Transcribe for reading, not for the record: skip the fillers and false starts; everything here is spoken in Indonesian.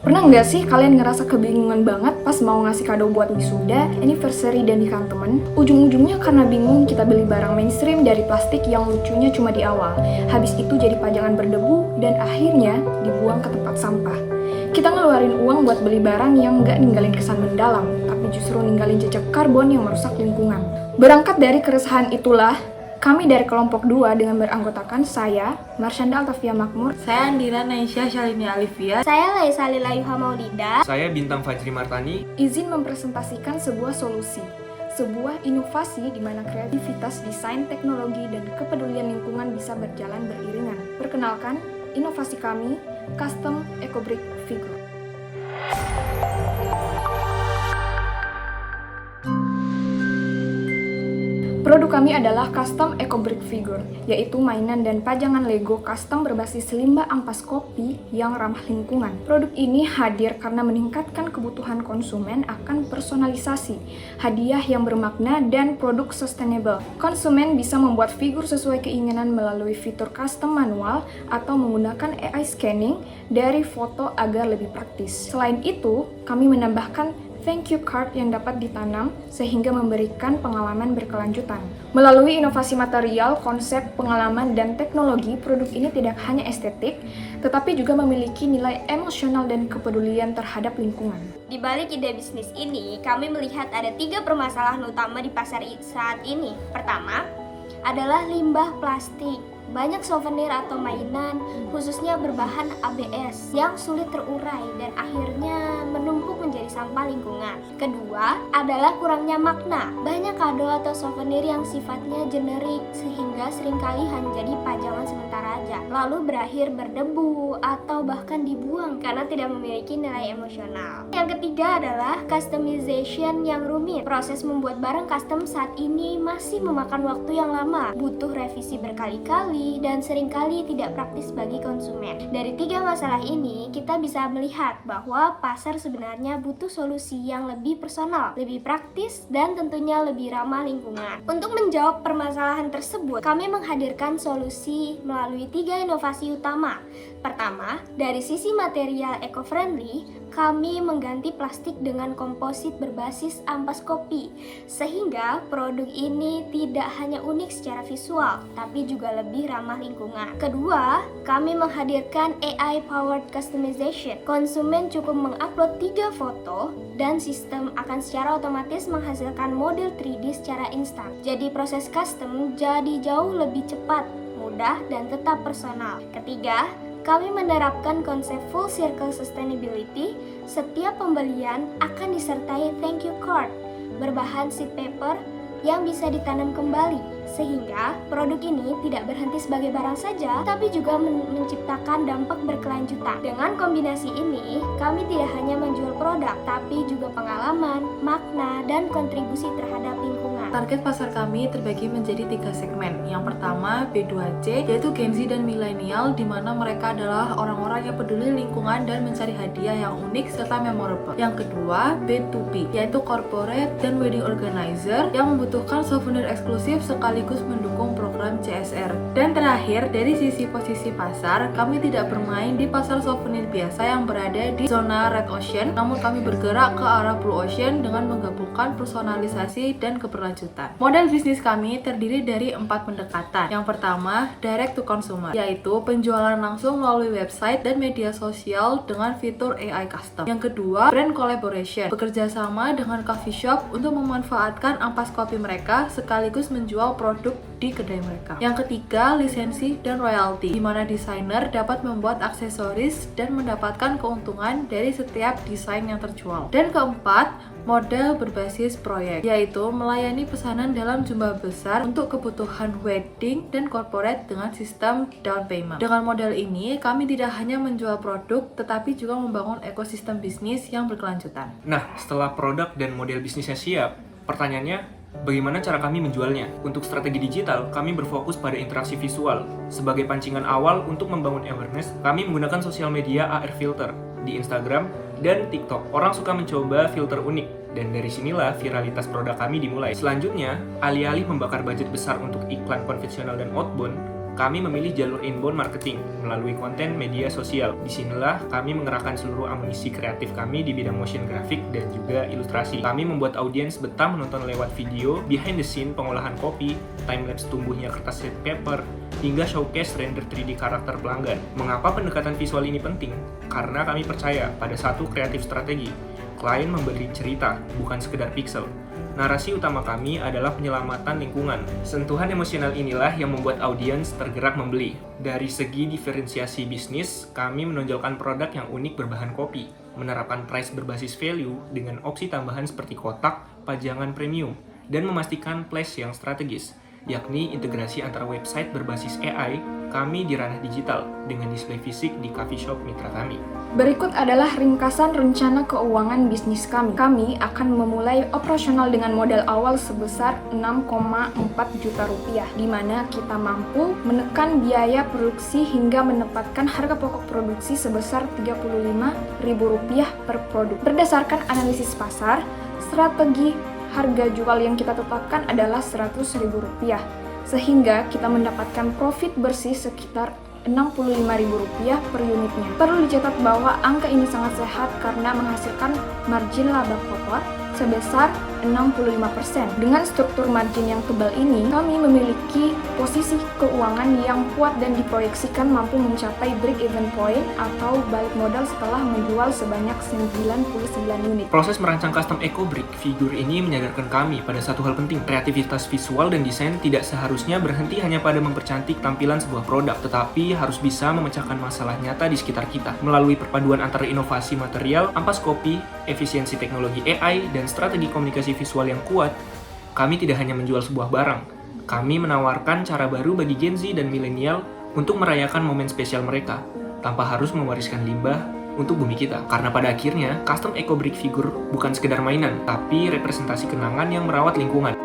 Pernah nggak sih kalian ngerasa kebingungan banget pas mau ngasih kado buat wisuda, anniversary, dan nikahan temen? Ujung-ujungnya karena bingung kita beli barang mainstream dari plastik yang lucunya cuma di awal. Habis itu jadi pajangan berdebu dan akhirnya dibuang ke tempat sampah. Kita ngeluarin uang buat beli barang yang nggak ninggalin kesan mendalam, tapi justru ninggalin jejak karbon yang merusak lingkungan. Berangkat dari keresahan itulah, kami dari kelompok 2 dengan beranggotakan saya, Marsyanda Altafia Makmur, Saya Andira Naisya Shalini Alifia. Saya Laisa Lilayuha Maulida. Saya Bintang Fajri Martani. izin mempresentasikan sebuah solusi, sebuah inovasi di mana kreativitas, desain, teknologi, dan kepedulian lingkungan bisa berjalan beriringan. Perkenalkan, inovasi kami, Custom Eco Brick Figure. Produk kami adalah Custom Eco Brick Figure, yaitu mainan dan pajangan Lego custom berbasis limbah ampas kopi yang ramah lingkungan. Produk ini hadir karena meningkatkan kebutuhan konsumen akan personalisasi, hadiah yang bermakna, dan produk sustainable. Konsumen bisa membuat figur sesuai keinginan melalui fitur custom manual atau menggunakan AI scanning dari foto agar lebih praktis. Selain itu, kami menambahkan thank you card yang dapat ditanam sehingga memberikan pengalaman berkelanjutan. Melalui inovasi material, konsep, pengalaman, dan teknologi, produk ini tidak hanya estetik, tetapi juga memiliki nilai emosional dan kepedulian terhadap lingkungan. Di balik ide bisnis ini, kami melihat ada 3 permasalahan utama di pasar saat ini. Pertama, adalah limbah plastik. Banyak souvenir atau mainan, khususnya berbahan ABS, yang sulit terurai dan akhirnya menumpuk menjadi sampah lingkungan. Kedua, adalah kurangnya makna. Banyak kado atau souvenir yang sifatnya generik, sehingga seringkali hanya jadi pajangan sementara aja, lalu berakhir berdebu atau bahkan dibuang karena tidak memiliki nilai emosional. Yang ketiga adalah customization yang rumit. Proses membuat barang custom saat ini masih memakan waktu yang lama, butuh revisi berkali-kali, dan seringkali tidak praktis bagi konsumen. Dari 3 masalah ini, kita bisa melihat bahwa pasar sebenarnya butuh solusi yang lebih personal, lebih praktis, dan tentunya lebih ramah lingkungan. Untuk menjawab permasalahan tersebut, kami menghadirkan solusi melalui 3 inovasi utama. Pertama, dari sisi material eco-friendly, kami mengganti plastik dengan komposit berbasis ampas kopi, sehingga produk ini tidak hanya unik secara visual, tapi juga lebih ramah lingkungan. Kedua, kami menghadirkan AI-powered customization. Konsumen cukup mengupload 3 foto, dan sistem akan secara otomatis menghasilkan model 3D secara instan. Jadi proses custom jadi jauh lebih cepat, mudah, dan tetap personal. Ketiga, kami menerapkan konsep full circle sustainability. Setiap pembelian akan disertai thank you card berbahan seed paper yang bisa ditanam kembali, sehingga produk ini tidak berhenti sebagai barang saja, tapi juga menciptakan dampak berkelanjutan. Dengan kombinasi ini, kami tidak hanya menjual produk, tapi juga pengalaman, makna, dan kontribusi terhadap lingkungan. Target pasar kami terbagi menjadi 3 segmen. Yang pertama B2C, yaitu Gen Z dan milenial, di mana mereka adalah orang-orang yang peduli lingkungan dan mencari hadiah yang unik serta memorable. Yang kedua B2B, yaitu corporate dan wedding organizer yang membutuhkan souvenir eksklusif sekaligus mendukung program CSR. Dan terakhir, dari sisi posisi pasar, kami tidak bermain di pasar souvenir biasa yang berada di zona red ocean, namun kami bergerak ke arah blue ocean dengan menggabungkan personalisasi dan keberlanjutan. Model bisnis kami terdiri dari 4 pendekatan. Yang pertama, direct to consumer, yaitu penjualan langsung melalui website dan media sosial dengan fitur AI custom. Yang kedua, brand collaboration, bekerja sama dengan coffee shop untuk memanfaatkan ampas kopi mereka sekaligus menjual produk di kedai mereka. Yang ketiga, lisensi dan royalty, di mana desainer dapat membuat aksesoris dan mendapatkan keuntungan dari setiap desain yang terjual. Dan keempat, model berbasis proyek, yaitu melayani pesanan dalam jumlah besar untuk kebutuhan wedding dan corporate dengan sistem down payment. Dengan model ini, kami tidak hanya menjual produk, tetapi juga membangun ekosistem bisnis yang berkelanjutan. Nah, setelah produk dan model bisnisnya siap, pertanyaannya, bagaimana cara kami menjualnya? Untuk strategi digital, kami berfokus pada interaksi visual. Sebagai pancingan awal untuk membangun awareness, kami menggunakan sosial media AR filter di Instagram dan TikTok. Orang suka mencoba filter unik, dan dari sinilah viralitas produk kami dimulai. Selanjutnya, alih-alih membakar budget besar untuk iklan konvensional dan outbound, kami memilih jalur inbound marketing melalui konten media sosial. Disinilah kami mengerahkan seluruh amunisi kreatif kami di bidang motion graphic dan juga ilustrasi. Kami membuat audiens betah menonton lewat video, behind the scene pengolahan kopi, timelapse tumbuhnya kertas paper, hingga showcase render 3D karakter pelanggan. Mengapa pendekatan visual ini penting? Karena kami percaya pada satu kreatif strategi. Klien memberi cerita, bukan sekedar pixel. Narasi utama kami adalah penyelamatan lingkungan. Sentuhan emosional inilah yang membuat audiens tergerak membeli. Dari segi diferensiasi bisnis, kami menonjolkan produk yang unik berbahan kopi, menerapkan price berbasis value dengan opsi tambahan seperti kotak, pajangan premium, dan memastikan place yang strategis, yakni integrasi antara website berbasis AI kami di ranah digital dengan display fisik di coffee shop mitra kami. Berikut adalah ringkasan rencana keuangan bisnis kami. Kami akan memulai operasional dengan modal awal sebesar 6,4 juta rupiah, di mana kita mampu menekan biaya produksi hingga menempatkan harga pokok produksi sebesar Rp35.000 per produk. Berdasarkan analisis pasar, strategi harga jual yang kita tetapkan adalah Rp100.000, sehingga kita mendapatkan profit bersih sekitar Rp65.000 per unitnya. Perlu dicatat bahwa angka ini sangat sehat karena menghasilkan margin laba kotor sebesar 65%. Dengan struktur margin yang tebal ini, kami memiliki posisi keuangan yang kuat dan diproyeksikan mampu mencapai break-even point atau balik modal setelah menjual sebanyak 99 unit. Proses merancang custom eco brick figure ini menyadarkan kami pada satu hal penting. Kreativitas visual dan desain tidak seharusnya berhenti hanya pada mempercantik tampilan sebuah produk, tetapi harus bisa memecahkan masalah nyata di sekitar kita. Melalui perpaduan antara inovasi material, ampas kopi, efisiensi teknologi AI, dan strategi komunikasi visual yang kuat, kami tidak hanya menjual sebuah barang. Kami menawarkan cara baru bagi Gen Z dan milenial untuk merayakan momen spesial mereka, tanpa harus mewariskan limbah untuk bumi kita. Karena pada akhirnya, custom eco brick figure bukan sekedar mainan, tapi representasi kenangan yang merawat lingkungan.